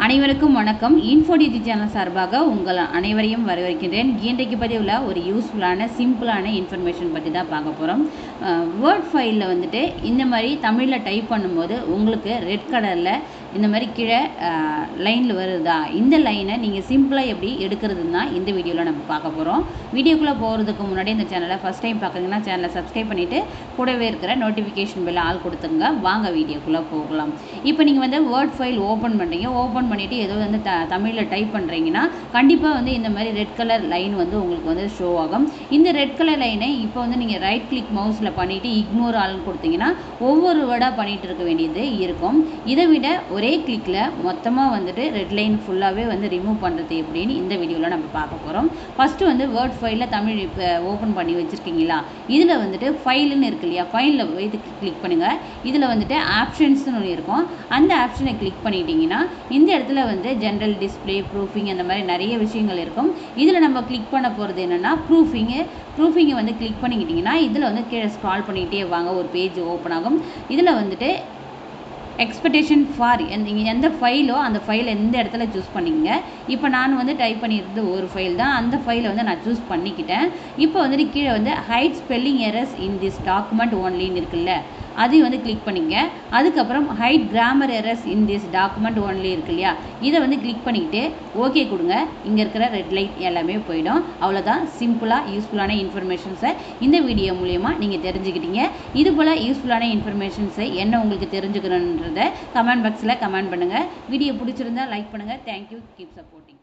அனைவருக்கும் வணக்கம். இன்ஃபோடிஜி சேனல் சார்பாக உங்கள் அனைவரையும் வரவேற்கின்றேன். இன்றைக்கு பதிவில் ஒரு யூஸ்ஃபுல்லான சிம்பிளான இன்ஃபர்மேஷன் பற்றி தான் பார்க்க போகிறோம். வேர்ட் ஃபைலில் வந்துட்டு இந்த மாதிரி தமிழில் டைப் பண்ணும்போது உங்களுக்கு ரெட் கலரில் இந்த மாதிரி கீழே லைனில் வருதா, இந்த லைனை நீங்கள் சிம்பிளாக எப்படி எடுக்கிறதுன்னு தான் இந்த வீடியோவில் நம்ம பார்க்க போகிறோம். வீடியோக்குள்ளே போகிறதுக்கு முன்னாடி இந்த சேனலை ஃபஸ்ட் டைம் பார்க்குறீங்கன்னா சேனலை சப்ஸ்கிரைப் பண்ணிவிட்டு கூடவே இருக்கிற நோட்டிஃபிகேஷன் பெல் ஆல் கொடுத்துங்க. வாங்க வீடியோக்குள்ளே போகலாம். இப்போ நீங்கள் வந்து வேர்ட் ஃபைல் ஓப்பன் பண்ணுறீங்க. ஓப்பன் பண்ணிவிட்டு ஏதோ வந்து தமிழில் டைப் பண்ணுறீங்கன்னா கண்டிப்பாக வந்து இந்த மாதிரி ரெட் கலர் லைன் வந்து உங்களுக்கு வந்து ஷோ ஆகும். இந்த ரெட் கலர் லைனை இப்போ வந்து நீங்கள் ரைட் கிளிக் மவுஸில் பண்ணிவிட்டு இக்னோர் ஆல்னு கொடுத்தீங்கன்னா ஒவ்வொரு வேர்டாக பண்ணிகிட்டு இருக்க வேண்டியது இருக்கும். இதை விட ஒரே கிளிக்கில் மொத்தமாக வந்துட்டு ரெட் லைன் ஃபுல்லாகவே வந்து ரிமூவ் பண்ணுறது எப்படின்னு இந்த வீடியோவில் நம்ம பார்க்க போகிறோம். ஃபஸ்ட்டு வந்து வேர்ட் ஃபைலில் தமிழ் இப்போ ஓப்பன் பண்ணி வச்சுருக்கீங்களா, இதில் வந்துட்டு ஃபைலுன்னு இருக்கு இல்லையா, ஃபைலில் போய் கிளிக் பண்ணுங்கள். இதில் வந்துட்டு ஆப்ஷன்ஸ்னு ஒன்று இருக்கும். அந்த ஆப்ஷனை கிளிக் பண்ணிட்டீங்கன்னா இந்த இடத்துல வந்து ஜென்ரல் டிஸ்பிளே, ப்ரூஃபிங், அந்த மாதிரி நிறைய விஷயங்கள் இருக்கும். இதில் நம்ம கிளிக் பண்ண போகிறது என்னென்னா ப்ரூஃபிங்கை வந்து கிளிக் பண்ணிக்கிட்டிங்கன்னா இதில் வந்து கீழே ஸ்க்ரால் பண்ணிக்கிட்டே வாங்க, ஒரு பேஜ் ஓப்பன் ஆகும். இதில் வந்துட்டு எக்ஸ்பெக்டேஷன் ஃபார் நீங்கள் எந்த ஃபைலோ அந்த ஃபைலை எந்த இடத்துல சூஸ் பண்ணிக்கங்க. இப்போ நான் வந்து டைப் பண்ணியிருந்தது ஒரு ஃபைல் தான், அந்த ஃபைலை வந்து நான் சூஸ் பண்ணிக்கிட்டேன். இப்போ வந்துட்டு கீழே வந்து hide spelling errors in this document ஒன்லின்னு இருக்குல்ல, அதையும் வந்து கிளிக் பண்ணிங்க. அதுக்கப்புறம் hide grammar errors in this document only இருக்கு இல்லையா, இதை வந்து கிளிக் பண்ணிக்கிட்டு ஓகே கொடுங்க. இங்கே இருக்கிற ரெட் லைட் எல்லாமே போயிடும். அவ்வளோதான், சிம்பிளாக யூஸ்ஃபுல்லான இன்ஃபர்மேஷன்ஸை இந்த வீடியோ மூலயமா நீங்கள் தெரிஞ்சுக்கிட்டீங்க. இது போல் யூஸ்ஃபுல்லான இன்ஃபர்மேஷன்ஸை என்ன உங்களுக்கு தெரிஞ்சுக்கணுன்றதை கமெண்ட் பாக்ஸில் கமெண்ட் பண்ணுங்கள். வீடியோ பிடிச்சிருந்தா லைக் பண்ணுங்கள். Thank you, keep supporting.